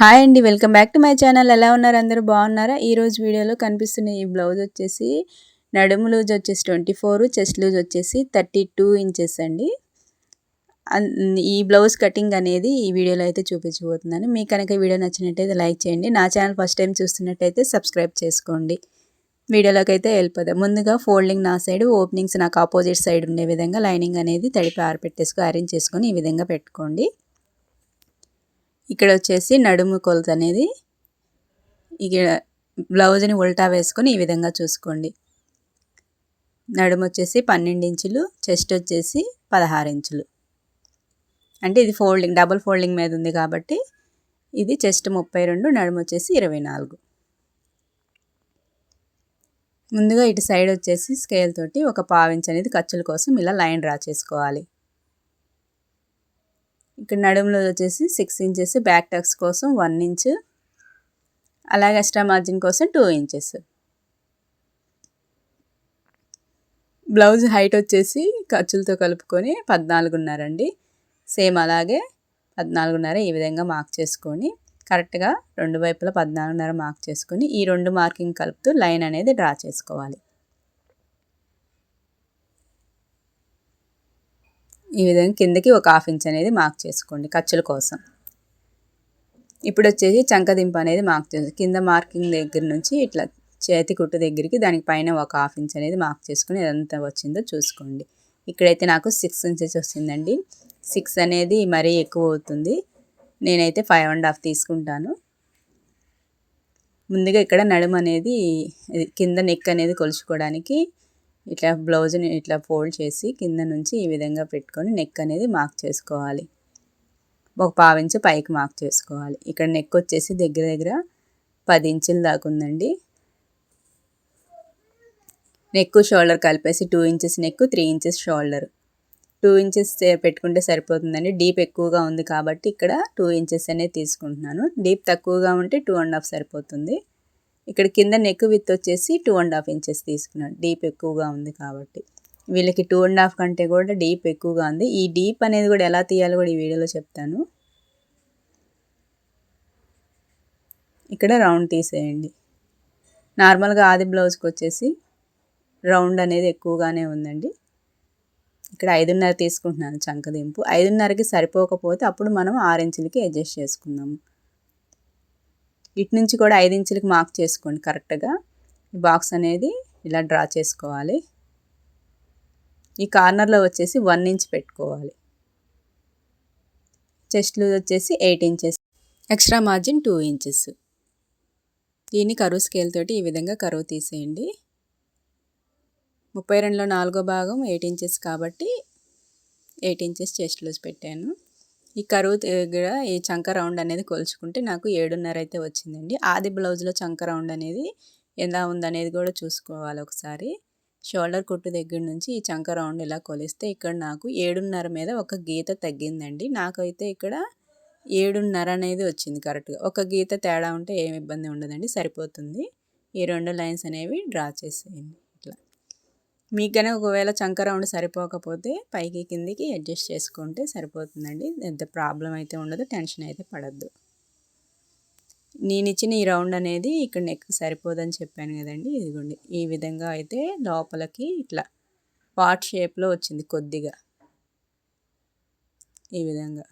Hi అండి, welcome back to my channel. ఎలా ఉన్నారు? అందరూ బాగున్నారా? ఈరోజు వీడియోలో కనిపిస్తున్న ఈ బ్లౌజ్ వచ్చేసి నడుము లూజ్ వచ్చేసి 24, చెస్ట్ లూజ్ వచ్చేసి 32 ఇంచెస్ అండి. ఈ బ్లౌజ్ కటింగ్ అనేది ఈ వీడియోలో అయితే చూపించబోతున్నాను. మీకు కనుక ఈ వీడియో నచ్చినట్టయితే లైక్ చేయండి. నా ఛానల్ ఫస్ట్ టైం చూస్తున్నట్టయితే సబ్స్క్రైబ్ చేసుకోండి. వీడియోలోకి అయితే వెళ్ళిపోదాం. ముందుగా ఫోల్డింగ్ నా సైడ్, ఓపెనింగ్స్ నాకు ఆపోజిట్ సైడ్ ఉండే విధంగా లైనింగ్ అనేది తడిపి ఆరపెట్టేసుకొని అరేంజ్ చేసుకొని ఈ విధంగా పెట్టుకోండి. ఇక్కడ వచ్చేసి నడుము కొలత అనేది ఇక్కడ బ్లౌజ్ని ఉల్టా వేసుకొని ఈ విధంగా చూసుకోండి. నడుము వచ్చేసి 12 ఇంచులు, చెస్ట్ వచ్చేసి 16 ఇంచులు. అంటే ఇది ఫోల్డింగ్, డబుల్ ఫోల్డింగ్ మీద ఉంది కాబట్టి ఇది చెస్ట్ 32, నడుము వచ్చేసి 24. ముందుగా ఇటు సైడ్ వచ్చేసి స్కేల్ తోటి ఒక పావు ఇంచ్ అనేది ఖర్చుల కోసం ఇలా లైన్ డ్రా చేసుకోవాలి. ఇక్కడ నడుములో వచ్చేసి 6 ఇంచెస్, బ్యాక్ టక్స్ కోసం 1 ఇంచ్, అలాగే ఎక్స్ట్రా మార్జిన్ కోసం 2 ఇంచెస్. బ్లౌజ్ హైట్ వచ్చేసి ఖర్చులతో కలుపుకొని 14.5 అండి. సేమ్ అలాగే 14.5 ఈ విధంగా మార్క్ చేసుకొని కరెక్ట్గా రెండు వైపులా 14.5 మార్క్ చేసుకొని ఈ రెండు మార్కింగ్ కలుపుతూ లైన్ అనేది డ్రా చేసుకోవాలి. ఈ విధంగా కిందకి ఒక 1/2 ఇంచ్ అనేది మార్క్ చేసుకోండి ఖర్చుల కోసం. ఇప్పుడు వచ్చేసి చంకదింపు అనేది మార్క్ చేసి కింద మార్కింగ్ దగ్గర నుంచి ఇట్లా చేతి కుట్టు దగ్గరికి దానికి పైన ఒక 1/2 ఇంచ్ అనేది మార్క్ చేసుకుని ఎంత వచ్చిందో చూసుకోండి. ఇక్కడైతే నాకు 6 ఇంచెస్ వస్తుందండి. 6 అనేది మరీ ఎక్కువ అవుతుంది. నేనైతే 5.5 తీసుకుంటాను. ముందుగా ఇక్కడ నడుము అనేది కింద నెక్ అనేది కొలుచుకోవడానికి ఇట్లా బ్లౌజ్ని ఇట్లా ఫోల్డ్ చేసి కింద నుంచి ఈ విధంగా పెట్టుకొని నెక్ అనేది మార్క్ చేసుకోవాలి. ఒక 1/2 ఇంచ్ పైకి మార్క్ చేసుకోవాలి. ఇక్కడ నెక్ వచ్చేసి దగ్గర దగ్గర 10 ఇంచుల దాకా ఉందండి. నెక్ షోల్డర్ కలిపేసి 2 inches neck, 3 inches shoulder. 2 inches పెట్టుకుంటే సరిపోతుందండి. డీప్ ఎక్కువగా ఉంది కాబట్టి ఇక్కడ 2 ఇంచెస్ అనేది తీసుకుంటున్నాను. డీప్ తక్కువగా ఉంటే 2.5 సరిపోతుంది. ఇక్కడ కింద నెక్ విత్ వచ్చేసి 2.5 ఇంచెస్ తీసుకున్నాను. డీప్ ఎక్కువగా ఉంది కాబట్టి వీళ్ళకి 2.5 కంటే కూడా డీప్ ఎక్కువగా ఉంది. ఈ డీప్ అనేది కూడా ఎలా తీయాలో కూడా ఈ వీడియోలో చెప్తాను. ఇక్కడ రౌండ్ తీసేయండి. నార్మల్గా ఆది బ్లౌజ్కి వచ్చేసి రౌండ్ అనేది ఎక్కువగానే ఉందండి. ఇక్కడ 5.5 తీసుకుంటున్నాను చంకదింపు. 5.5కి సరిపోకపోతే అప్పుడు మనం 6 ఇంచులకి అడ్జస్ట్ చేసుకుందాము. ఇటు నుంచి కూడా 5 ఇంచులకి మార్క్ చేసుకోండి. కరెక్ట్గా ఈ బాక్స్ అనేది ఇలా డ్రా చేసుకోవాలి. ఈ కార్నర్లో వచ్చేసి 1 ఇంచ్ పెట్టుకోవాలి. చెస్ట్ లూజ్ వచ్చేసి 8 ఇంచెస్, ఎక్స్ట్రా మార్జిన్ 2 ఇంచెస్. దీన్ని కరువు స్కేల్ తోటి ఈ విధంగా కరువు తీసేయండి. 32లో 4వ భాగం 8 ఇంచెస్ కాబట్టి 8 ఇంచెస్ చెస్ట్ లూజ్ పెట్టాను. ఈ కరువు దగ్గర ఈ చంక రౌండ్ అనేది కొలుచుకుంటే నాకు 7.5 అయితే వచ్చిందండి. ఆది బ్లౌజ్లో చంక రౌండ్ అనేది ఎలా ఉందనేది కూడా చూసుకోవాలి ఒకసారి. షోల్డర్ కుట్టు దగ్గర నుంచి ఈ చంక రౌండ్ ఇలా కొలిస్తే ఇక్కడ నాకు 7.5 మీద ఒక గీత తగ్గిందండి. నాకైతే ఇక్కడ 7.5 అనేది వచ్చింది కరెక్ట్గా. ఒక గీత తేడా ఉంటే ఏమి ఇబ్బంది ఉండదండి, సరిపోతుంది. ఈ 2 లైన్స్ అనేవి డ్రా చేసేయండి. ఇట్లా మీకు కనుక ఒకవేళ చంక రౌండ్ సరిపోకపోతే పైకి కిందికి అడ్జస్ట్ చేసుకుంటే సరిపోతుందండి. ఎంత ప్రాబ్లం అయితే ఉండదు, టెన్షన్ అయితే పడద్దు. నేను ఇచ్చిన ఈ రౌండ్ అనేది ఇక్కడ నెక్ సరిపోదని చెప్పాను కదండి. ఇదిగోండి ఈ విధంగా అయితే లోపలికి ఇట్లా పార్ట్ షేప్లో వచ్చింది కొద్దిగా. ఈ విధంగా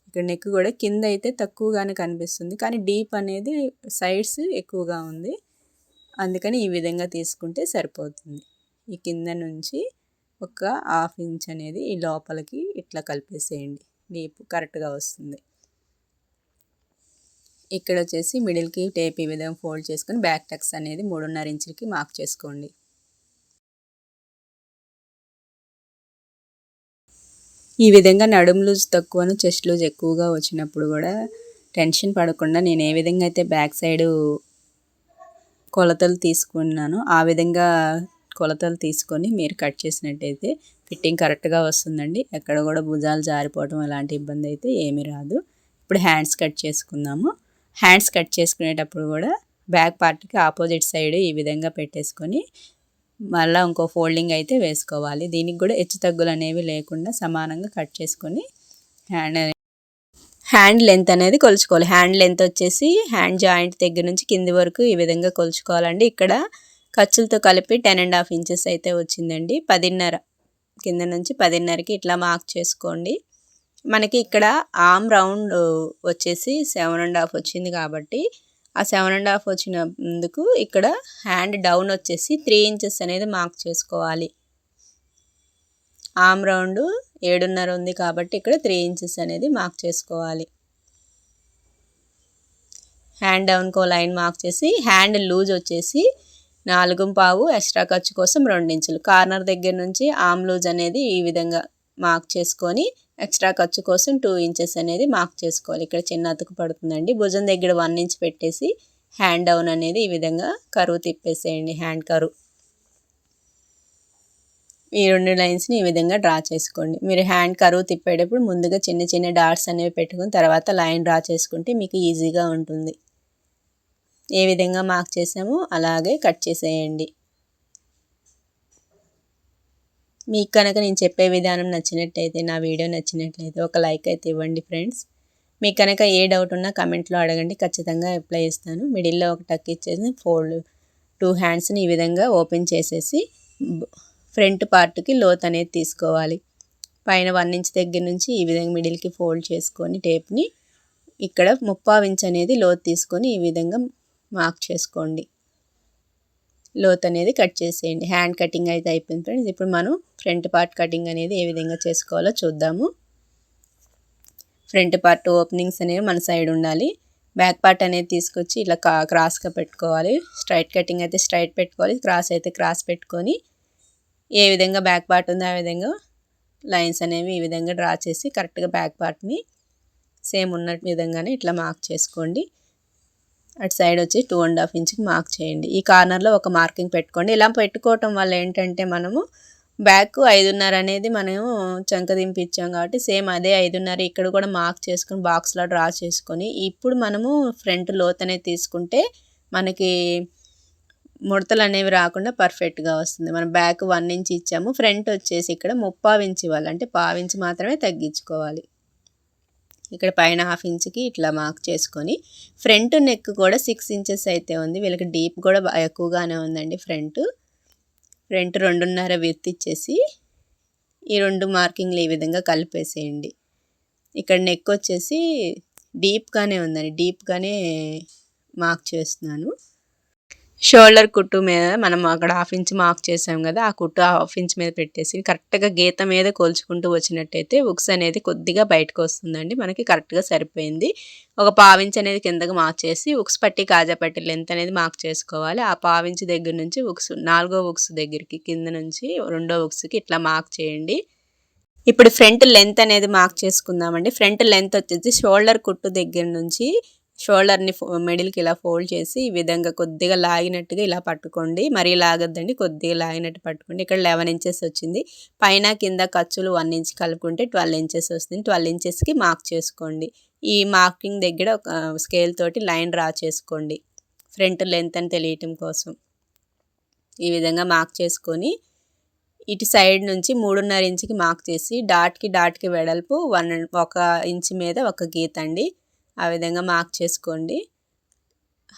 ఇక్కడ నెక్ కూడా కింద అయితే తక్కువగానే కనిపిస్తుంది, కానీ డీప్ అనేది సైడ్స్ ఎక్కువగా ఉంది. అందుకని ఈ విధంగా తీసుకుంటే సరిపోతుంది. ఈ కింద నుంచి ఒక 1/2 ఇంచ్ అనేది ఈ లోపలికి ఇట్లా కలిపేసేయండి. డీప్ కరెక్ట్గా వస్తుంది. ఇక్కడ వచ్చేసి మిడిల్కి టేప్ ఈ విధంగా ఫోల్డ్ చేసుకొని బ్యాక్ టక్స్ అనేది 3.5 ఇంచులకి మార్క్ చేసుకోండి. ఈ విధంగా నడుము లూజ్ తక్కువను చెస్ట్ లూజ్ ఎక్కువగా వచ్చినప్పుడు కూడా టెన్షన్ పడకుండా నేను ఏ విధంగా అయితే బ్యాక్ సైడ్ కొలతలు తీసుకున్నానో ఆ విధంగా కొలతలు తీసుకొని మీరు కట్ చేసినట్టయితే ఫిట్టింగ్ కరెక్ట్గా వస్తుందండి. ఎక్కడ కూడా భుజాలు జారిపోవడం అలాంటి ఇబ్బంది అయితే ఏమీ రాదు. ఇప్పుడు హ్యాండ్స్ కట్ చేసుకుందాము. హ్యాండ్స్ కట్ చేసుకునేటప్పుడు కూడా బ్యాక్ పార్ట్కి ఆపోజిట్ సైడ్ ఈ విధంగా పెట్టేసుకొని మళ్ళీ ఇంకో ఫోల్డింగ్ అయితే వేసుకోవాలి. దీనికి కూడా హెచ్చు తగ్గులు అనేవి లేకుండా సమానంగా కట్ చేసుకొని హ్యాండ్ లెంత్ అనేది కొలుచుకోవాలి. హ్యాండ్ లెంత్ వచ్చేసి హ్యాండ్ జాయింట్ దగ్గర నుంచి కింది వరకు ఈ విధంగా కొలుచుకోవాలండి. ఇక్కడ ఖర్చులతో కలిపి 10.5 ఇంచెస్ అయితే వచ్చిందండి. 10.5 కింద నుంచి 10.5కి ఇట్లా మార్క్ చేసుకోండి. మనకి ఇక్కడ ఆర్మ్ రౌండ్ వచ్చేసి 7.5 వచ్చింది కాబట్టి ఆ 7.5 వచ్చినందుకు ఇక్కడ హ్యాండ్ డౌన్ వచ్చేసి 3 ఇంచెస్ అనేది మార్క్ చేసుకోవాలి. ఆర్మ్ రౌండ్ 7.5 ఉంది కాబట్టి ఇక్కడ 3 ఇంచెస్ అనేది మార్క్ చేసుకోవాలి. హ్యాండ్ డౌన్కో లైన్ మార్క్ చేసి హ్యాండ్ లూజ్ వచ్చేసి 4.5 ఎక్స్ట్రా ఖర్చు కోసం 2 ఇంచులు. కార్నర్ దగ్గర నుంచి ఆర్మ్ లూజ్ అనేది ఈ విధంగా మార్క్ చేసుకొని ఎక్స్ట్రా ఖర్చు కోసం 2 ఇంచెస్ అనేది మార్క్ చేసుకోవాలి. ఇక్కడ చిన్న అతుకు పడుతుందండి. భుజం దగ్గర 1 ఇంచ్ పెట్టేసి హ్యాండ్ డౌన్ అనేది ఈ విధంగా కరువు తిప్పేసేయండి. హ్యాండ్ కరువు ఈ 2 లైన్స్ని ఈ విధంగా డ్రా చేసుకోండి. మీరు హ్యాండ్ కరువు తిప్పేటప్పుడు ముందుగా చిన్న చిన్న డాట్స్ అనేవి పెట్టుకుని తర్వాత లైన్ డ్రా చేసుకుంటే మీకు ఈజీగా ఉంటుంది. ఏ విధంగా మార్క్ చేసామో అలాగే కట్ చేసేయండి. మీకు కనుక నేను చెప్పే విధానం నచ్చినట్టయితే, నా వీడియో నచ్చినట్లయితే ఒక లైక్ అయితే ఇవ్వండి ఫ్రెండ్స్. మీకు కనుక ఏ డౌట్ ఉన్నా కమెంట్లో అడగండి, ఖచ్చితంగా రిప్లై ఇస్తాను. మిడిల్లో ఒక టక్ ఇచ్చేసి ఫోల్డ్ 2 హ్యాండ్స్ని ఈ విధంగా ఓపెన్ చేసేసి ఫ్రంట్ పార్ట్కి లోత్ అనేది తీసుకోవాలి. పైన 1 ఇంచ్ దగ్గర నుంచి ఈ విధంగా మిడిల్కి ఫోల్డ్ చేసుకొని టేప్ని ఇక్కడ 3/4 ఇంచ్ అనేది లోత్ తీసుకొని ఈ విధంగా మార్క్ చేసుకోండి. లోత్ అనేది కట్ చేసేయండి. హ్యాండ్ కటింగ్ అయితే అయిపోయింది ఫ్రెండ్స్. ఇప్పుడు మనం ఫ్రంట్ పార్ట్ కటింగ్ అనేది ఏ విధంగా చేసుకోవాలో చూద్దాము. ఫ్రంట్ పార్ట్ ఓపెనింగ్స్ అనేవి మన సైడ్ ఉండాలి. బ్యాక్ పార్ట్ అనేది తీసుకొచ్చి ఇలా క్రాస్గా పెట్టుకోవాలి. స్ట్రైట్ కటింగ్ అయితే స్ట్రైట్ పెట్టుకోవాలి, క్రాస్ అయితే క్రాస్ పెట్టుకొని ఏ విధంగా బ్యాక్ పార్ట్ ఉందో ఆ విధంగా లైన్స్ అనేవి ఈ విధంగా డ్రా చేసి కరెక్ట్గా బ్యాక్ పార్ట్ని సేమ్ ఉన్న విధంగానే ఇట్లా మార్క్ చేసుకోండి. అటు సైడ్ వచ్చి 2.5 ఇంచ్కి మార్క్ చేయండి. ఈ కార్నర్లో ఒక మార్కింగ్ పెట్టుకోండి. ఇలా పెట్టుకోవటం వల్ల ఏంటంటే మనము బ్యాక్ 5.5 అనేది మనము చంక దింపి ఇచ్చాం కాబట్టి సేమ్ అదే 5.5 ఇక్కడ కూడా మార్క్ చేసుకొని బాక్స్లో డ్రా చేసుకొని ఇప్పుడు మనము ఫ్రంట్ లోత్ అనేది తీసుకుంటే మనకి ముడతలు అనేవి రాకుండా పర్ఫెక్ట్గా వస్తుంది. మనం బ్యాక్ 1 ఇంచ్ ఇచ్చాము, ఫ్రంట్ వచ్చేసి ఇక్కడ 3/4 ఇంచ్ ఇవ్వాలి, అంటే 1/4 ఇంచ్ మాత్రమే తగ్గించుకోవాలి. ఇక్కడ పైన 1/2 ఇంచ్కి ఇట్లా మార్క్ చేసుకొని ఫ్రంట్ నెక్ కూడా 6 ఇంచెస్ అయితే ఉంది. వీళ్ళకి డీప్ కూడా ఎక్కువగానే ఉందండి. ఫ్రంట్ 2.5 విడ్త్ ఇచ్చేసి ఈ 2 మార్కింగ్లు ఈ విధంగా కలిపేసేయండి. ఇక్కడ నెక్ వచ్చేసి డీప్గానే ఉందండి, డీప్గానే మార్క్ చేస్తున్నాను. షోల్డర్ కుట్టు మీద మనం అక్కడ 1/2 ఇంచ్ మార్క్ చేసాం కదా, ఆ కుట్టు 1/2 ఇంచ్ మీద పెట్టేసి కరెక్ట్గా గీత మీద కొలుచుకుంటూ వచ్చినట్టయితే ఉక్స్ అనేది కొద్దిగా బయటకు వస్తుందండి. మనకి కరెక్ట్గా సరిపోయింది. ఒక 1/2 ఇంచ్ అనేది కిందకి మార్క్ చేసి ఉక్స్ పట్టి కాజా పట్టి లెంత్ అనేది మార్క్ చేసుకోవాలి. ఆ 1/2 ఇంచ్ దగ్గర నుంచి ఉక్స్ 4వ ఉక్స్ దగ్గరికి కింద నుంచి 2వ ఉక్స్కి ఇట్లా మార్క్ చేయండి. ఇప్పుడు ఫ్రంట్ లెంత్ అనేది మార్క్ చేసుకుందామండి. ఫ్రంట్ లెంత్ వచ్చేసి షోల్డర్ కుట్టు దగ్గర నుంచి షోల్డర్ని మిడిల్కి ఇలా ఫోల్డ్ చేసి ఈ విధంగా కొద్దిగా లాగినట్టుగా ఇలా పట్టుకోండి. మరీ లాగద్దండి, కొద్దిగా లాగినట్టు పట్టుకోండి. ఇక్కడ 11 ఇంచెస్ వచ్చింది. పైన కింద ఖర్చులు 1 ఇంచ్ కలుపుకుంటే 12 ఇంచెస్ వస్తుంది. 12 ఇంచెస్కి మార్క్ చేసుకోండి. ఈ మార్కింగ్ దగ్గర ఒక స్కేల్ తోటి లైన్ డ్రా చేసుకోండి ఫ్రంట్ లెంత్ అని తెలియటం కోసం. ఈ విధంగా మార్క్ చేసుకొని ఇటు సైడ్ నుంచి 3.5 ఇంచుకి మార్క్ చేసి డాట్కి వెడల్పు 1 ఇంచ్ మీద ఒక గీత అండి. ఆ విధంగా మార్క్ చేసుకోండి.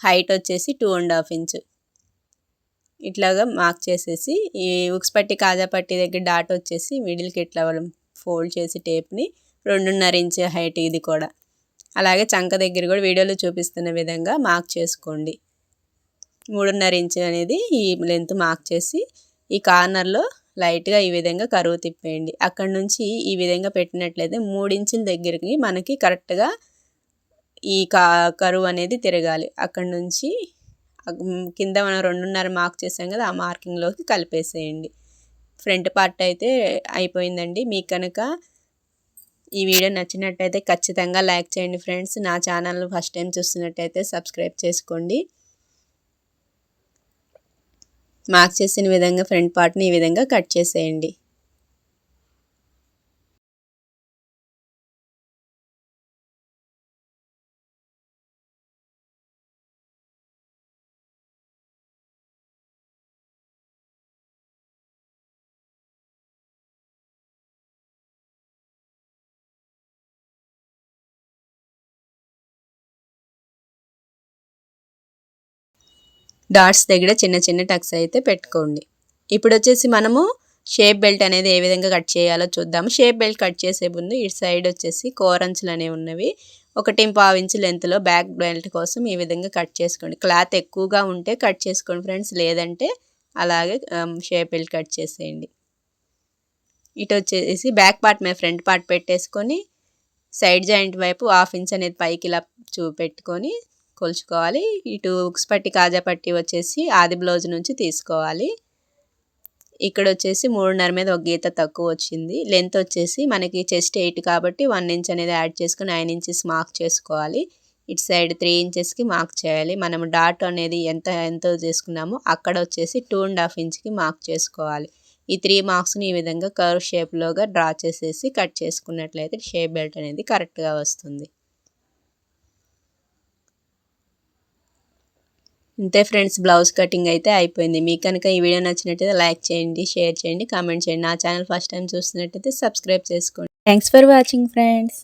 హైట్ వచ్చేసి 2.5 ఇంచ్ ఇట్లాగా మార్క్ చేసేసి ఈ ఉక్స్ పట్టి కాజా పట్టి దగ్గర డాట్ వచ్చేసి మిడిల్కి ఇట్లా ఫోల్డ్ చేసి టేప్ని 2.5 ఇంచ్ హైట్ ఇది కూడా. అలాగే చంక దగ్గర కూడా వీడియోలో చూపిస్తున్న విధంగా మార్క్ చేసుకోండి. 3.5 ఇంచ్ అనేది ఈ లెంత్ మార్క్ చేసి ఈ కార్నర్లో లైట్గా ఈ విధంగా కరువు తిప్పేయండి. అక్కడ నుంచి ఈ విధంగా పెట్టినట్లయితే 3 ఇంచుల దగ్గరికి మనకి కరెక్ట్గా ఈ కరువు అనేది తిరగాలి. అక్కడ నుంచి కింద మనం 2.5 మార్క్ చేసాం కదా, ఆ మార్కింగ్లోకి కలిపేసేయండి. ఫ్రంట్ పార్ట్ అయితే అయిపోయిందండి. మీకు కనుక ఈ వీడియో నచ్చినట్టయితే ఖచ్చితంగా లైక్ చేయండి ఫ్రెండ్స్. నా ఛానల్ ఫస్ట్ టైం చూస్తున్నట్టయితే సబ్స్క్రైబ్ చేసుకోండి. మార్క్ చేసిన విధంగా ఫ్రంట్ పార్ట్ని ఈ విధంగా కట్ చేసేయండి. డాట్స్ దగ్గర చిన్న చిన్న టక్స్ అయితే పెట్టుకోండి. ఇప్పుడు వచ్చేసి మనము షేప్ బెల్ట్ అనేది ఏ విధంగా కట్ చేయాలో చూద్దాము. షేప్ బెల్ట్ కట్ చేసే ముందు ఇటు సైడ్ వచ్చేసి కోరంచులు అనేవి ఉన్నవి 1.5 ఇంచు లెంత్లో బ్యాక్ బెల్ట్ కోసం ఈ విధంగా కట్ చేసుకోండి. క్లాత్ ఎక్కువగా ఉంటే కట్ చేసుకోండి ఫ్రెండ్స్, లేదంటే అలాగే షేప్ బెల్ట్ కట్ చేసేయండి. ఇటు వచ్చేసి బ్యాక్ పార్ట్ మీద ఫ్రంట్ పార్ట్ పెట్టేసుకొని సైడ్ జాయింట్ వైపు 1/2 ఇంచ్ అనేది పైకి ఇలా పెట్టుకొని కొలుచుకోవాలి. ఇటు ఉక్స్ పట్టి కాజా పట్టి వచ్చేసి ఆది బ్లౌజ్ నుంచి తీసుకోవాలి. ఇక్కడ వచ్చేసి 3.5 మీద ఒక గీత తక్కువ వచ్చింది. లెంత్ వచ్చేసి మనకి చెస్ట్ 8 కాబట్టి 1 ఇంచ్ అనేది యాడ్ చేసుకుని 9 ఇంచెస్ మార్క్ చేసుకోవాలి. ఇటు సైడ్ 3 ఇంచెస్కి మార్క్ చేయాలి. మనం డాట్ అనేది ఎంతో చేసుకున్నామో అక్కడ వచ్చేసి 2.5 ఇంచ్కి మార్క్ చేసుకోవాలి. ఈ 3 మార్క్స్ని ఈ విధంగా కర్వ్ షేప్లోగా డ్రా చేసేసి కట్ చేసుకున్నట్లయితే షేప్ బెల్ట్ అనేది కరెక్ట్గా వస్తుంది. ఇంతే ఫ్రెండ్స్, బ్లౌజ్ కటింగ్ అయితే అయిపోయింది. మీకు కనుక ఈ వీడియో నచ్చినట్టయితే లైక్ చేయండి, షేర్ చేయండి, కామెంట్ చేయండి. నా ఛానల్ ఫస్ట్ టైం చూస్తున్నట్టయితే సబ్స్క్రైబ్ చేసుకోండి. Thanks for watching friends.